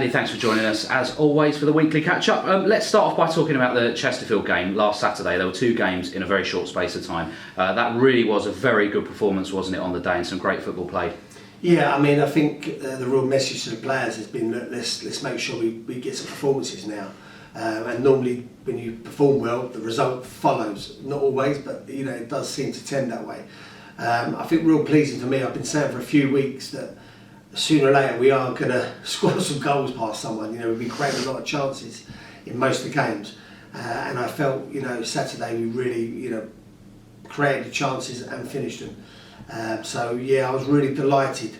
Andy, thanks for joining us as always for the weekly catch-up. Let's start off by talking about the Chesterfield game last Saturday. There were two games in a very short space of time. That really was a very good performance, wasn't it, on the day, and some great football played. Yeah, I mean, I think the real message to the players has been that let's make sure we get some performances now. And normally when you perform well, the result follows. Not always, but it does seem to tend that way. I think real pleasing for me, I've been saying for a few weeks that sooner or later we are going to score some goals past someone. We've been creating a lot of chances in most of the games, and I felt Saturday we really created the chances and finished them. So yeah, I was really delighted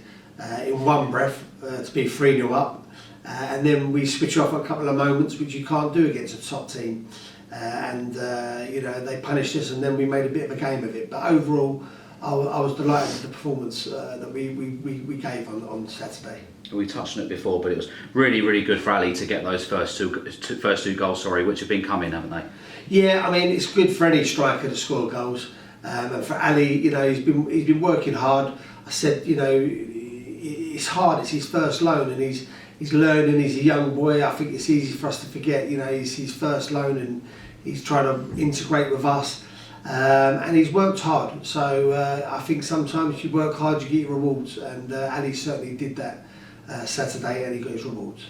in one breath to be 3-0 up, and then we switch off a couple of moments which you can't do against a top team, and they punished us, and then we made a bit of a game of it. But overall, I was delighted with the performance that we gave on Saturday. We touched on it before, but it was really, really good for Ali to get those first two goals, which have been coming, haven't they? Yeah, I mean, it's good for any striker to score goals, and for Ali, he's been working hard. I said, it's hard. It's his first loan, and he's learning. He's a young boy. I think it's easy for us to forget. He's his first loan, and he's trying to integrate with us. And he's worked hard, so I think sometimes you work hard, you get your rewards, and Ali certainly did that Saturday, and he got his rewards.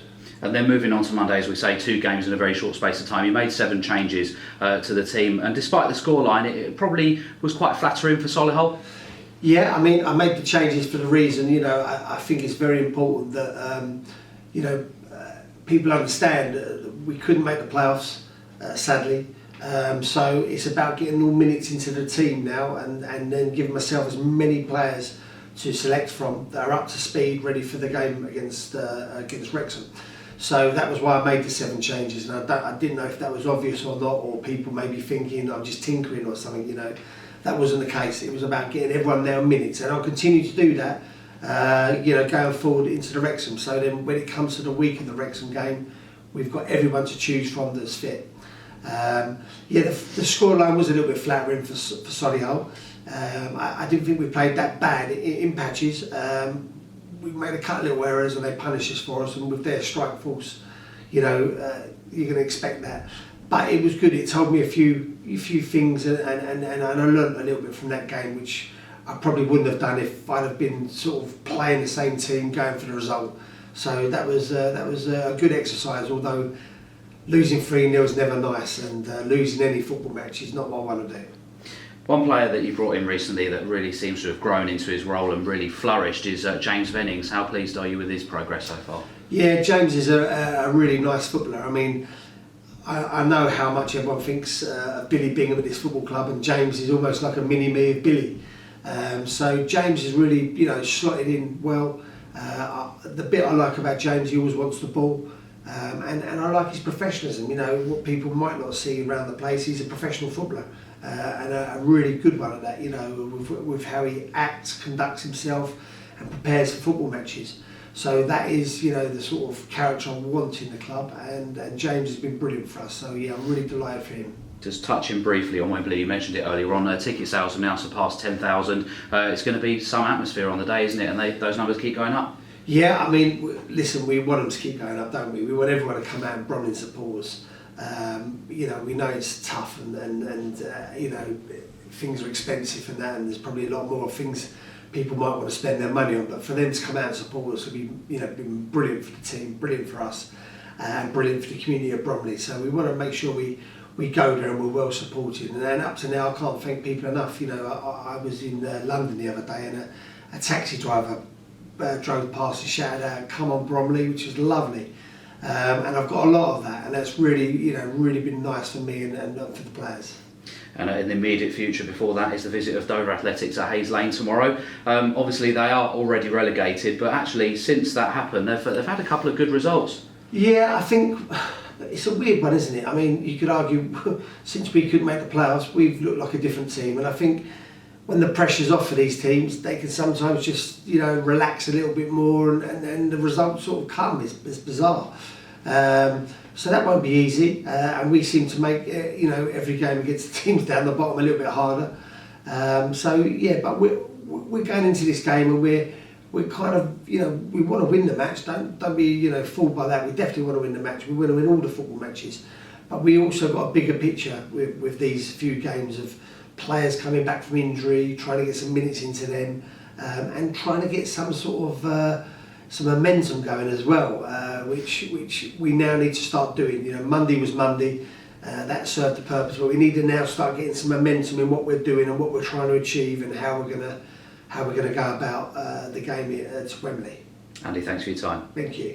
And then moving on to Monday, as we say, two games in a very short space of time. He made 7 changes to the team, and despite the scoreline, it probably was quite flattering for Solihull. Yeah, I mean, I made the changes for the reason, I think it's very important that people understand we couldn't make the playoffs, sadly. So it's about getting all minutes into the team now, and then giving myself as many players to select from that are up to speed, ready for the game against Wrexham. So that was why I made the 7 changes, and I didn't know if that was obvious or not, or people may be thinking I'm just tinkering or something. That wasn't the case. It was about getting everyone their minutes, and I'll continue to do that. Going forward into the Wrexham. So then, when it comes to the week of the Wrexham game, we've got everyone to choose from that's fit. The scoreline was a little bit flattering for Solihull. I didn't think we played that bad in patches. We made a couple of little errors and they punished us for us, and with their strike force, you're going to expect that. But it was good. It told me a few things, and I learned a little bit from that game, which I probably wouldn't have done if I'd have been sort of playing the same team, going for the result. So that was a good exercise, although losing 3-0 is never nice, and losing any football match is not what I want to do. One player that you brought in recently that really seems to have grown into his role and really flourished is James Benson. How pleased are you with his progress so far? Yeah, James is a really nice footballer. I mean, I know how much everyone thinks of Billy Bingham at this football club, and James is almost like a mini-me of Billy. So James is really, slotted in well. The bit I like about James, he always wants the ball. And I like his professionalism, what people might not see around the place. He's a professional footballer, and a really good one at that, with how he acts, conducts himself and prepares for football matches. So that is, the sort of character I want in the club, and James has been brilliant for us. So yeah, I'm really delighted for him. Just touching briefly on Wembley, you mentioned it earlier on, ticket sales have now surpassed 10,000. It's going to be some atmosphere on the day, isn't it? And those numbers keep going up. Yeah, I mean, listen, we want them to keep going up, don't we? We want everyone to come out and Bromley and support us. We know it's tough, and things are expensive and that, and there's probably a lot more things people might want to spend their money on. But for them to come out and support us will be, been brilliant for the team, brilliant for us, and brilliant for the community of Bromley. So we want to make sure we go there and we're well supported. And then up to now, I can't thank people enough. I was in London the other day, and a taxi driver drove past and shouted out, "Come on Bromley," which was lovely, and I've got a lot of that, and that's really really been nice for me and for the players. And in the immediate future before that is the visit of Dover Athletics at Hayes Lane tomorrow. Obviously they are already relegated, but actually since that happened they've had a couple of good results. Yeah, I think it's a weird one, isn't it? I mean, you could argue since we couldn't make the playoffs, we've looked like a different team, and I think when the pressure's off for these teams, they can sometimes just relax a little bit more, and the results sort of come. It's bizarre. So that won't be easy, and we seem to make every game against the teams down the bottom a little bit harder. So yeah, but we're going into this game, and we're kind of, we want to win the match. Don't be, fooled by that. We definitely want to win the match. We want to win all the football matches. But we also got a bigger picture with these few games of players coming back from injury, trying to get some minutes into them, and trying to get some sort of some momentum going as well, which we now need to start doing. Monday was Monday. That served the purpose, but we need to now start getting some momentum in what we're doing and what we're trying to achieve and how we're gonna go about the game at Wembley. Andy, thanks for your time. Thank you.